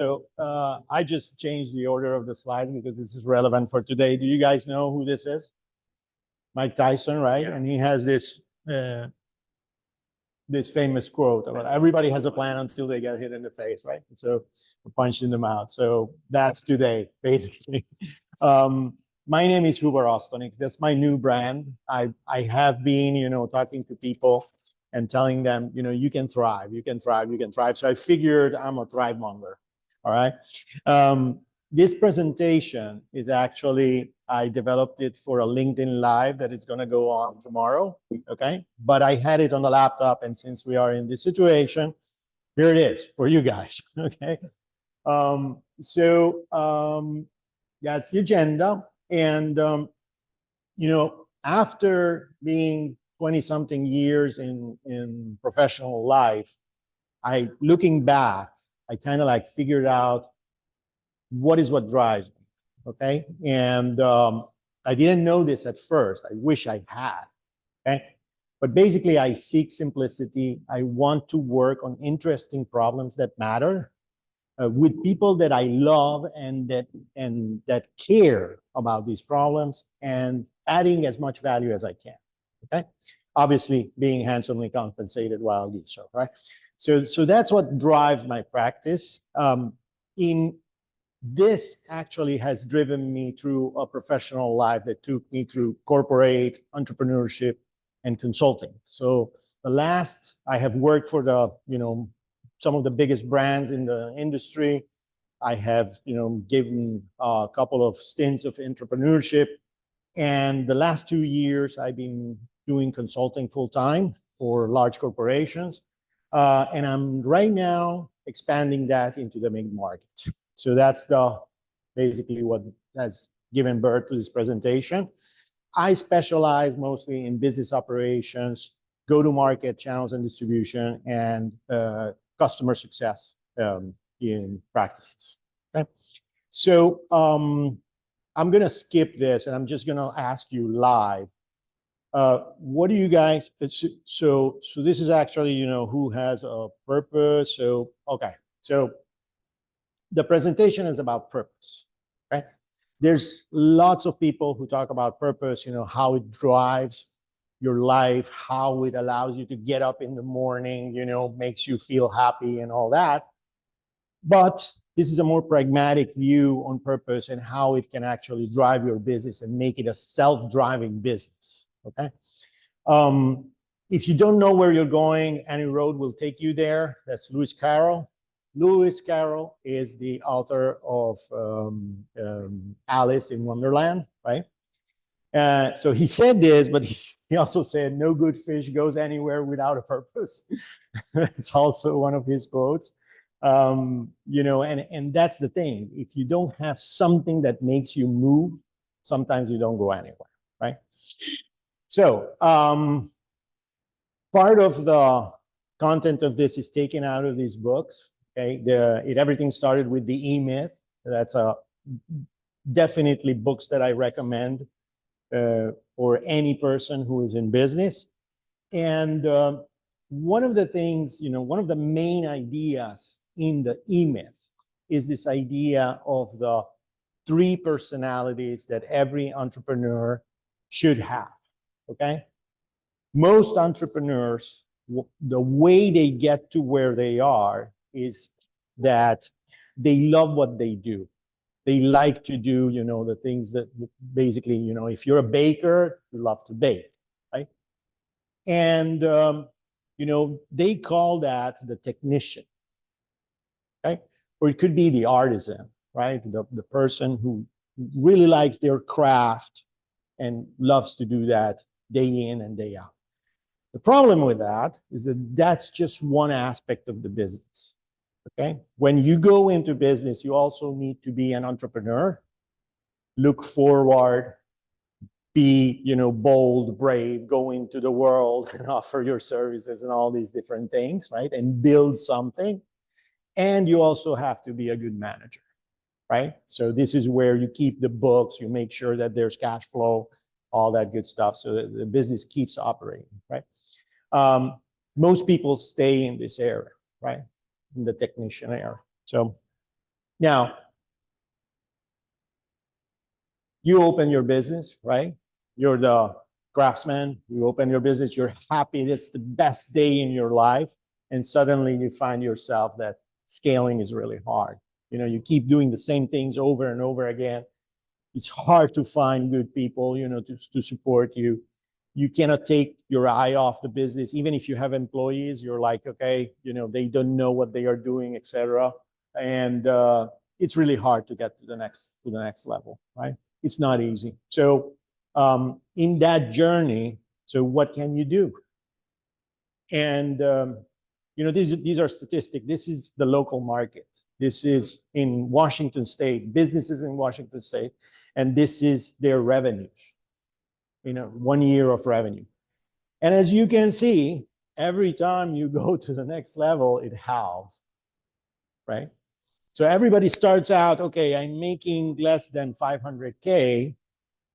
So I just changed the order of the slides because this is relevant for today. Do you guys know who this is? Mike Tyson, right? Yeah. And he has this famous quote about everybody has a plan until they get hit in the face, right? So punched in the mouth. So that's today, basically. My name is Huber Ostonik. That's my new brand. I have been, talking to people and telling them, you can thrive, you can thrive, you can thrive. So I figured I'm a Thrivemonger. All right. This presentation is actually, I developed it for a LinkedIn Live that is going to go on tomorrow. Okay. But I had it on the laptop. And since we are in this situation, here it is for you guys. Okay. That's the agenda. And, after being 20-something years in professional life, looking back, I kind of figured out what drives me, okay? And I didn't know this at first. I wish I had, okay? But basically, I seek simplicity. I want to work on interesting problems that matter with people that I love and that care about these problems, and adding as much value as I can, okay? Obviously, being handsomely compensated while I do so, right? So that's what drives my practice. This actually has driven me through a professional life that took me through corporate entrepreneurship and consulting. So I have worked for some of the biggest brands in the industry. I have, given a couple of stints of entrepreneurship. And the last 2 years, I've been doing consulting full-time for large corporations. And I'm right now expanding that into the mid-market. So that's basically what has given birth to this presentation. I specialize mostly in business operations, go-to-market channels and distribution, and customer success in practices. Okay, so I'm going to skip this, and I'm just going to ask you live. What do you guys? So this is actually who has a purpose. So okay, so the presentation is about purpose. Okay, there's lots of people who talk about purpose. How it drives your life, how it allows you to get up in the morning, makes you feel happy and all that. But this is a more pragmatic view on purpose and how it can actually drive your business and make it a self-driving business, okay? If you don't know where you're going, any road will take you there. That's Lewis Carroll. Lewis Carroll is the author of Alice in Wonderland, right? So he said this, but he also said, no good fish goes anywhere without a purpose. It's also one of his quotes. And that's the thing. If you don't have something that makes you move, sometimes you don't go anywhere, right? So part of the content of this is taken out of these books. Okay, everything started with the E-Myth. That's definitely books that I recommend for any person who is in business. And one of the things, one of the main ideas in the E-Myth is this idea of the 3 personalities that every entrepreneur should have, okay? Most entrepreneurs, the way they get to where they are is that they love what they do. They like to do, the things that basically, if you're a baker, you love to bake, right? And, they call that the technician, okay? Or it could be the artisan, right? The person who really likes their craft and loves to do that day in and day out. The problem with that is that that's just one aspect of the business, okay? When you go into business, you also need to be an entrepreneur, look forward, be, bold, brave, go into the world and offer your services and all these different things, right? And build something. And you also have to be a good manager, right? So this is where you keep the books, you make sure that there's cash flow, all that good stuff, so that the business keeps operating, right? Most people stay in this area, right? In the technician area. So Now, you open your business, right? You're the craftsman, you open your business, you're happy, it's the best day in your life, and suddenly you find yourself that scaling is really hard. You keep doing the same things over and over again. It's hard to find good people, to support you. You cannot take your eye off the business. Even if you have employees, you're like, okay, they don't know what they are doing, etc. And it's really hard to get to the next level, right? It's not easy. So in that journey, so what can you do? And these are statistics. This is the local market. This is in Washington State, businesses in Washington State, and this is their revenues. 1 year of revenue. And as you can see, every time you go to the next level, it halves, right? So everybody starts out, okay, I'm making less than 500K,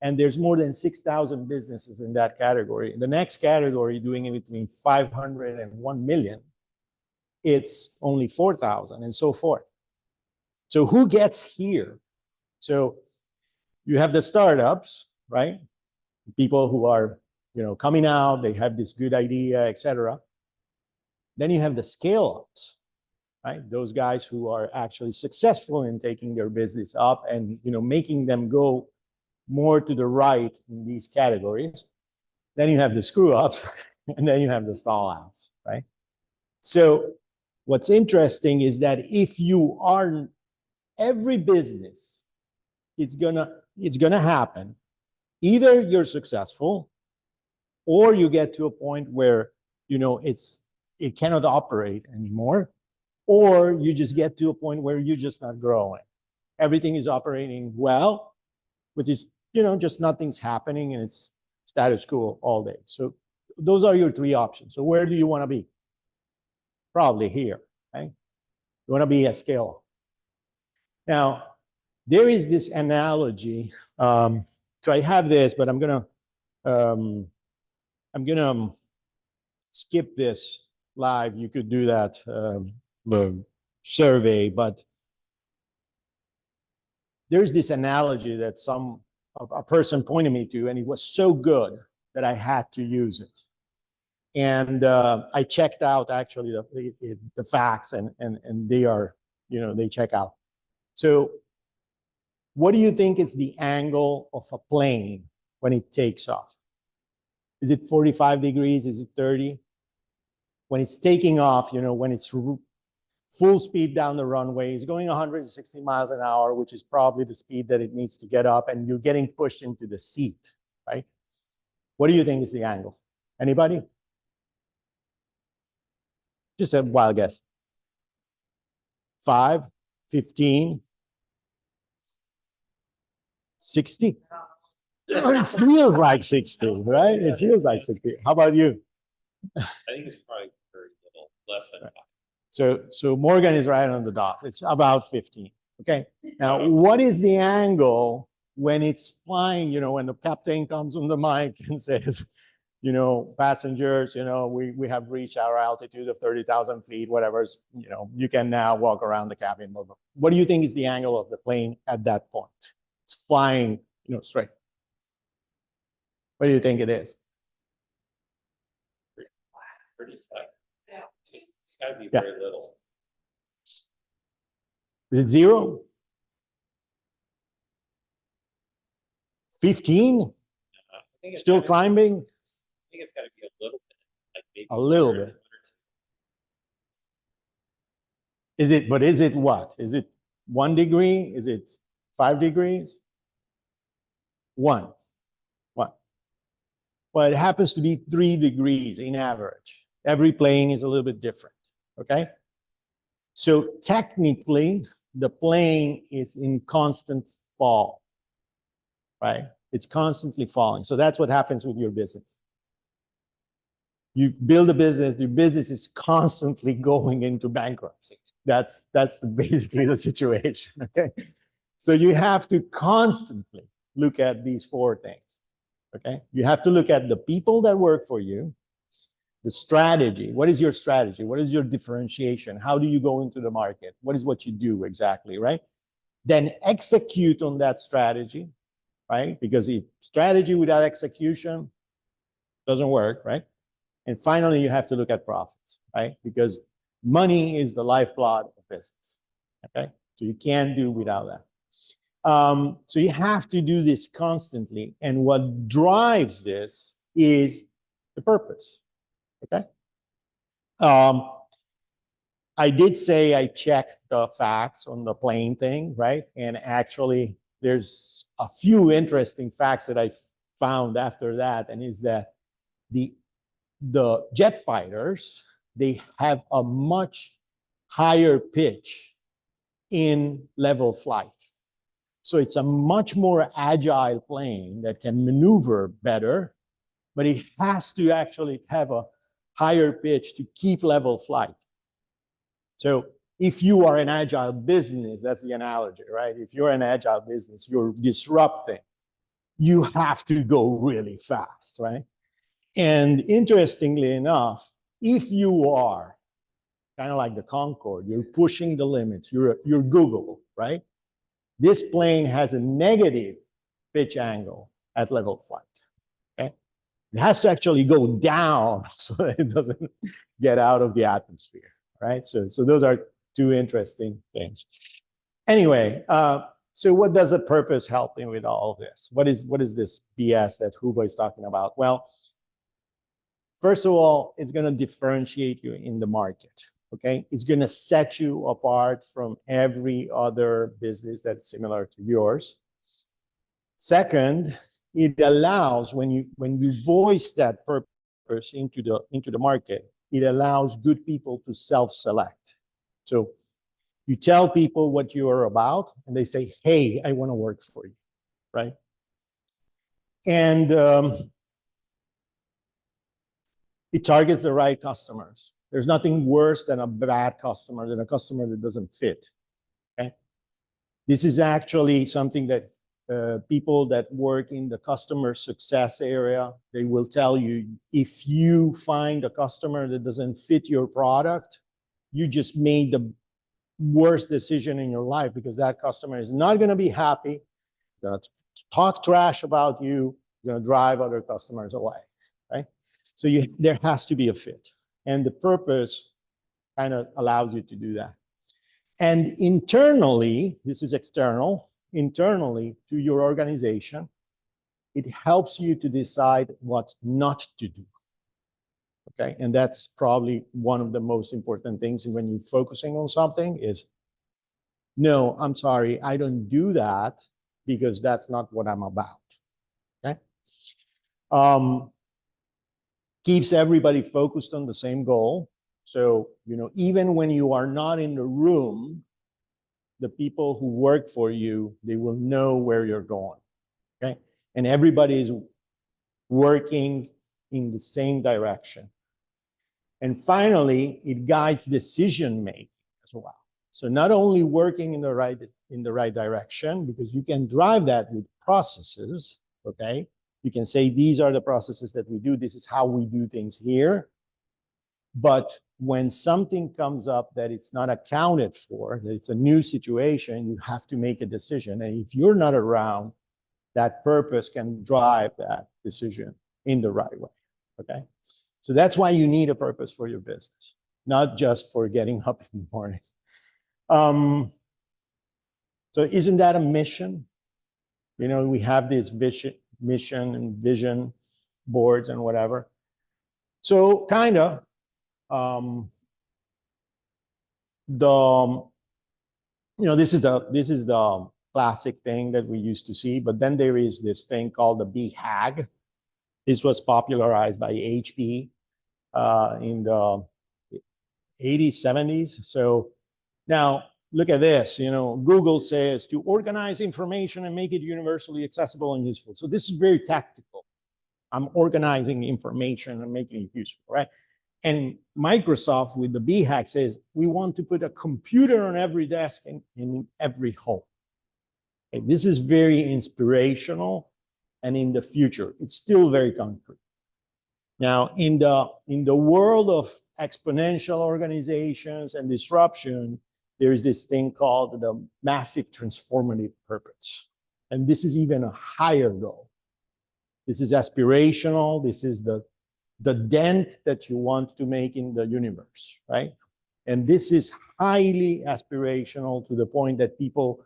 and there's more than 6,000 businesses in that category. The next category, doing it between 500 and 1 million, it's only 4,000 and so forth. So who gets here? So you have the startups, right? People who are, coming out, they have this good idea, etc. Then you have the scale-ups, right? Those guys who are actually successful in taking their business up and, making them go more to the right in these categories. Then you have the screw-ups, and then you have the stall-outs, right? So what's interesting is that if you are, every business, it's gonna happen. Either you're successful, or you get to a point where it cannot operate anymore, or you just get to a point where you're just not growing. Everything is operating well, which is just nothing's happening and it's status quo all day. So those are your three options. So where do you want to be? Probably here, right? You want to be a scale. Now, there is this analogy. So I have this, but I'm gonna skip this live. You could do that survey, but there's this analogy that a person pointed me to, and it was so good that I had to use it. And I checked out actually the facts, and they are, they check out. So what do you think is the angle of a plane when it takes off? Is it 45 degrees? Is it 30? When it's taking off, when it's full speed down the runway, it's going 160 miles an hour, which is probably the speed that it needs to get up, and you're getting pushed into the seat, right? What do you think is the angle? Anybody? Just a wild guess. 5, 15, 60? It feels like 60, right? It feels like 60. How about you? I think it's probably very little, less than 5. So Morgan is right on the dot. It's about 15. Okay. Now, what is the angle when it's flying? When the captain comes on the mic and says, passengers, we have reached our altitude of 30,000 feet, whatever. You can now walk around the cabin. What do you think is the angle of the plane at that point? It's flying, straight. What do you think it is? Pretty flat. Yeah. It's got to be very little. Is it 0? 15? I think it's Still climbing? I think it's got to be a little bit. Like maybe a little bit. Is it what? Is it 1 degree? Is it 5 degrees? 1. Well, it happens to be 3 degrees in average. Every plane is a little bit different, okay? So technically, the plane is in constant fall, right? It's constantly falling. So that's what happens with your business. You build a business, your business is constantly going into bankruptcy. That's basically the situation, okay? So you have to constantly look at these 4 things. Okay, you have to look at the people that work for you, the strategy. What is your strategy? What is your differentiation? How do you go into the market? What is what you do exactly, right? then execute on that strategy, right? Because if strategy without execution doesn't work, right? And finally, you have to look at profits, right? Because money is the lifeblood of business, okay? So you can't do without that. So you have to do this constantly. And what drives this is the purpose, okay? I did say I checked the facts on the plane thing, right? And actually, there's a few interesting facts that I found after that, and is that the jet fighters, they have a much higher pitch in level flight. So it's a much more agile plane that can maneuver better, but it has to actually have a higher pitch to keep level flight. So if you are an agile business, that's the analogy, right? If you're an agile business, you're disrupting, you have to go really fast, right? And interestingly enough, if you are kind of like the Concorde, you're pushing the limits, you're Google, right? This plane has a negative pitch angle at level flight, okay? It has to actually go down so that it doesn't get out of the atmosphere, right? So those are two interesting things. Anyway, so what does a purpose help in with all of this? What is this BS that Hugo is talking about? Well, first of all, it's going to differentiate you in the market, okay? It's going to set you apart from every other business that's similar to yours. Second, it allows, when you voice that purpose into the market, it allows good people to self-select. So you tell people what you are about, and they say, hey, I want to work for you, right? And it targets the right customers. There's nothing worse than a bad customer, than a customer that doesn't fit, okay? This is actually something that people that work in the customer success area, they will tell you, if you find a customer that doesn't fit your product, you just made the worst decision in your life, because that customer is not going to be happy, going to talk trash about you, going to drive other customers away, right? So there has to be a fit. And the purpose kind of allows you to do that. And internally, this is external, internally to your organization, it helps you to decide what not to do. Okay, and that's probably one of the most important things when you're focusing on something is, no, I'm sorry, I don't do that because that's not what I'm about. Okay, keeps everybody focused on the same goal. So, even when you are not in the room, the people who work for you, they will know where you're going, okay? And everybody is working in the same direction. And finally, it guides decision-making as well. So not only working in the right direction, because you can drive that with processes, okay? You can say, these are the processes that we do, this is how we do things here. But when something comes up that it's not accounted for, that it's a new situation, you have to make a decision. And if you're not around, that purpose can drive that decision in the right way, okay? So that's why you need a purpose for your business, not just for getting up in the morning. So isn't that a mission? We have this mission and vision boards and whatever. So kind of, this is the classic thing that we used to see, but then there is this thing called the BHAG. This was popularized by HP in the 80s, 70s. So now look at this, Google says to organize information and make it universally accessible and useful. So this is very tactical. I'm organizing information and making it useful, right? And Microsoft with the BHAG says, we want to put a computer on every desk in every home. Okay, this is very inspirational, and in the future, it's still very concrete. Now, in the world of exponential organizations and disruption, there is this thing called the massive transformative purpose. And this is even a higher goal. This is aspirational. This is the dent that you want to make in the universe, right? And this is highly aspirational to the point that people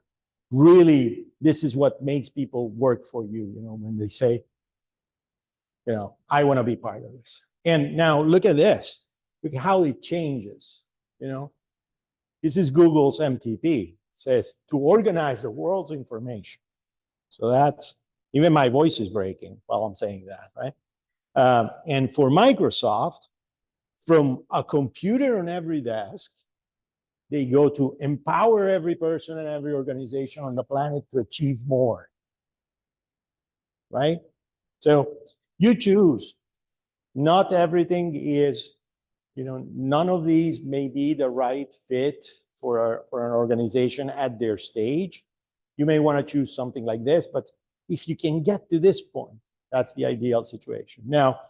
really, this is what makes people work for you, when they say, I want to be part of this. And now look at this. Look at how it changes, This is Google's MTP. It says to organize the world's information. So that's, even my voice is breaking while I'm saying that, right? And for Microsoft, from a computer on every desk, they go to empower every person and every organization on the planet to achieve more, right? So you choose. Not everything is, none of these may be the right fit for an organization at their stage. You may want to choose something like this, but if you can get to this point, that's the ideal situation. Now,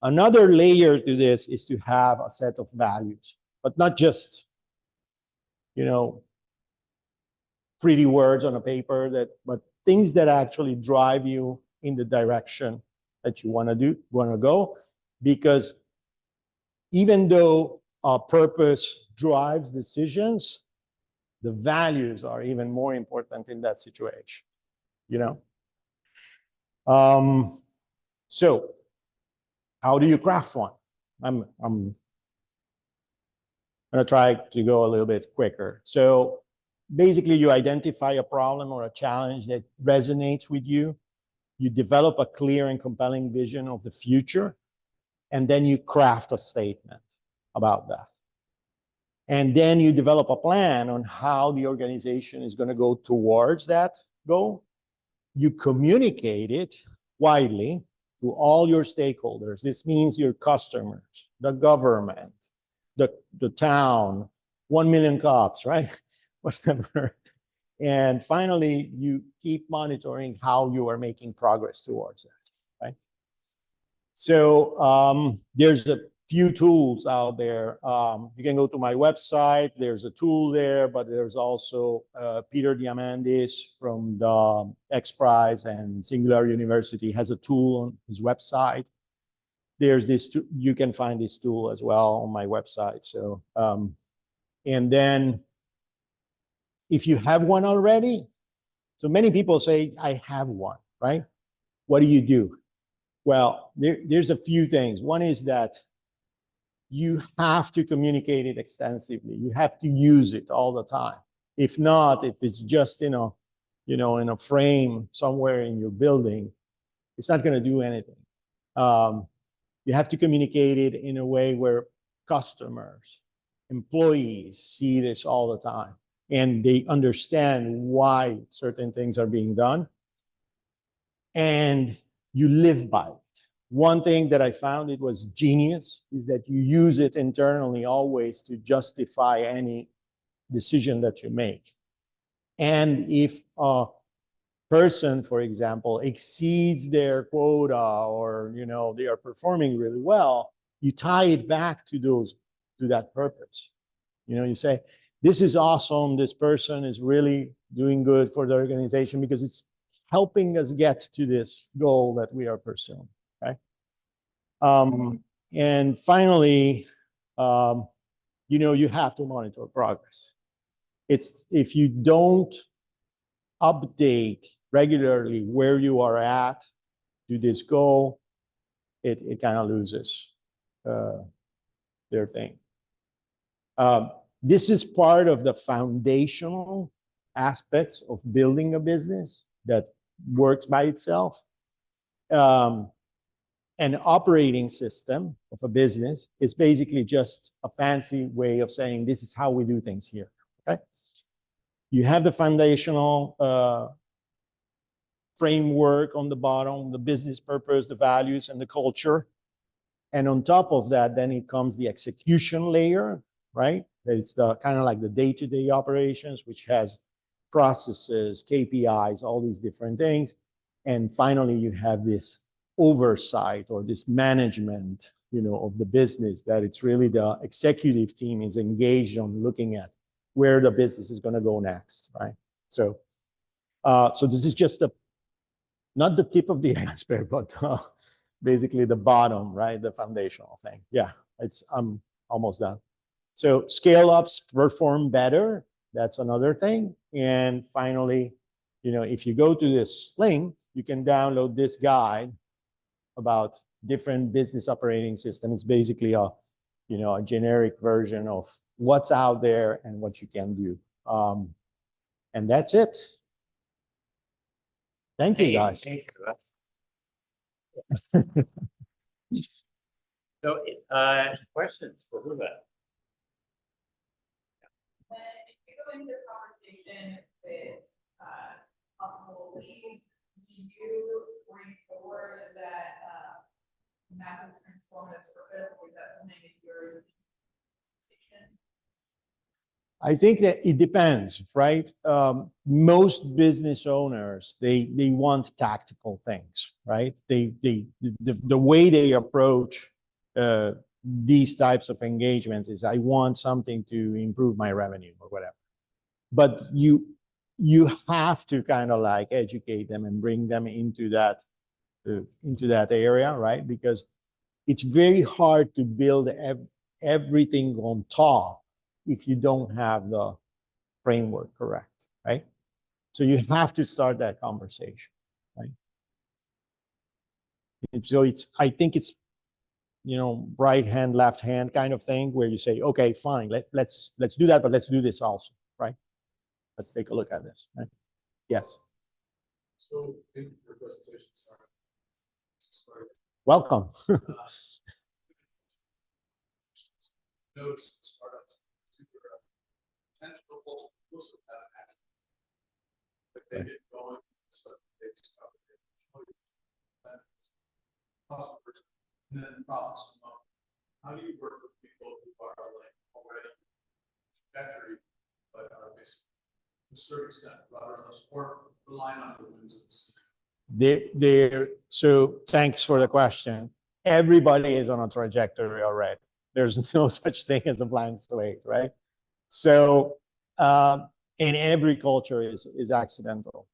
another layer to this is to have a set of values, but not just, pretty words on a paper, but things that actually drive you in the direction that you want to go. Because even though our purpose drives decisions, the values are even more important in that situation, So how do you craft one? I'm going to try to go a little bit quicker. So basically, you identify a problem or a challenge that resonates with you. You develop a clear and compelling vision of the future, and then you craft a statement about that. And then you develop a plan on how the organization is going to go towards that goal. You communicate it widely to all your stakeholders. This means your customers, the government, the town, 1 million cops, right? Whatever. And finally, you keep monitoring how you are making progress towards that, right? So there's a few tools out there. You can go to my website. There's a tool there, but there's also Peter Diamandis from the X Prize and Singular University has a tool on his website. There's this, you can find this tool as well on my website. So, and then if you have one already, so many people say, I have one, right? What do you do? Well, there's a few things. One is that you have to communicate it extensively. You have to use it all the time. If not, if it's just in a frame somewhere in your building, it's not going to do anything. You have to communicate it in a way where customers, employees see this all the time and they understand why certain things are being done. And you live by it. One thing that I found it was genius is that you use it internally always to justify any decision that you make. And if a person, for example, exceeds their quota or they are performing really well, you tie it back to that purpose. You say, this is awesome. This person is really doing good for the organization because it's helping us get to this goal that we are pursuing. Okay. And finally, you have to monitor progress. If you don't update regularly where you are at to this goal, it kind of loses their thing. This is part of the foundational aspects of building a business that works by itself. An operating system of a business is basically just a fancy way of saying this is how we do things here. Okay, you have the foundational framework on the bottom, the business purpose, the values, and the culture. And on top of that, then it comes the execution layer, right? It's the kind of like the day-to-day operations, which has processes, KPIs, all these different things. And finally, you have this oversight or this management, of the business that it's really the executive team is engaged on looking at where the business is going to go next, right? So, so this is just not the tip of the iceberg, but basically the bottom, right? The foundational thing. Yeah, I'm almost done. So scale ups perform better. That's another thing. And finally, if you go to this link, you can download this guide about different business operating systems. It's basically a generic version of what's out there and what you can do. And that's it. Thank you, guys. Thanks. So, questions for Ruben? When you go into conversation with possible leads, do you bring forward that massive transformative purpose, or is that something that you're I think that it depends, right? Most business owners, they want tactical things, right? The way they approach these types of engagements is, I want something to improve my revenue or whatever. But you have to kind of like educate them and bring them into that area, right? Because it's very hard to build everything on top if you don't have the framework correct, right? So you have to start that conversation, right? And so I think it's, right hand, left hand kind of thing, where you say, okay, fine, let's do that, but let's do this also, right? Let's take a look at this, right? Yes. So in your presentation, sorry. Welcome. Notes startups tend to propose most of that action. Like they get going, so they discover customers, and then problems come up. How do you work with people who are like already trajectory, but are basically to a certain extent rather on the sport, relying on the wins of the season? So thanks for the question. Everybody is on a trajectory already. There's no such thing as a blank slate, right? So, and every culture is accidental,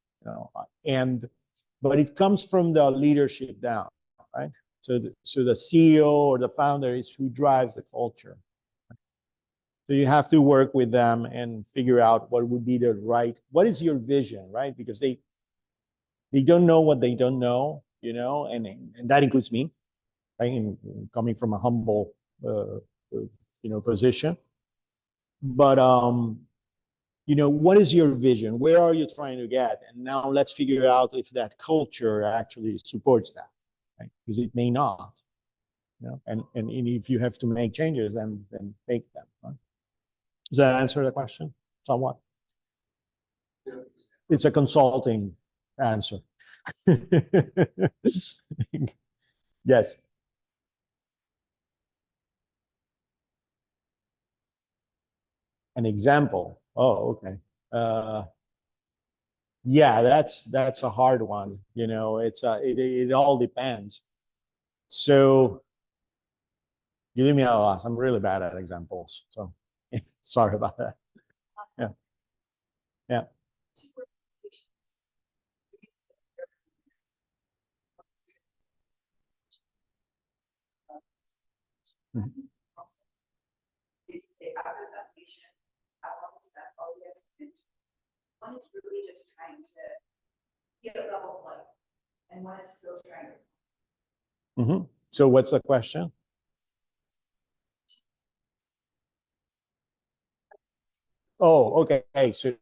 but it comes from the leadership down, right? So the CEO or the founder is who drives the culture. So you have to work with them and figure out what would be what is your vision, right? Because they don't know what they don't know, and that includes me, right? Coming from a humble, position. But, what is your vision? Where are you trying to get? And now let's figure out if that culture actually supports that, right? Because it may not, and if you have to make changes, then make them, right? Does that answer the question somewhat? It's a consulting answer. Yes. An example. Oh, okay. Yeah, that's a hard one. It all depends. So you leave me at a loss. I'm really bad at examples. So sorry about that. Yeah. Yeah. Mhm. Is the representation, how long is that all we have to finish? One is really just trying to get a level flight, and one is still trying to. Mm-hmm. So what's the question? Oh, okay. So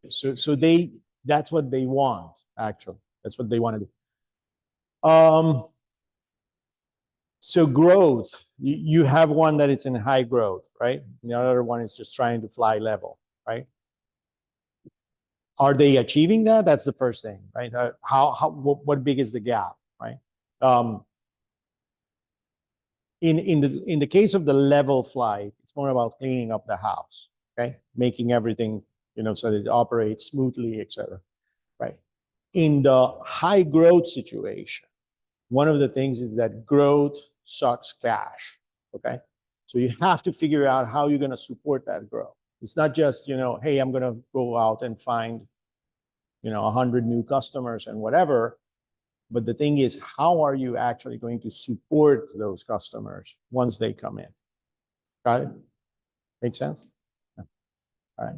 that's what they want, actually. That's what they want to do. So growth, you have one that is in high growth, right? The other one is just trying to fly level, right? Are they achieving that? That's the first thing, right? What big is the gap, right? In the case of the level flight, it's more about cleaning up the house, okay? Making everything, so that it operates smoothly, etc. Right? In the high growth situation, one of the things is that growth sucks cash, okay? So you have to figure out how you're going to support that growth, It's not just, hey, I'm gonna go out and find, 100 new customers and whatever. But the thing is, how are you actually going to support those customers once they come in? Got it? Make sense? Yeah. All right.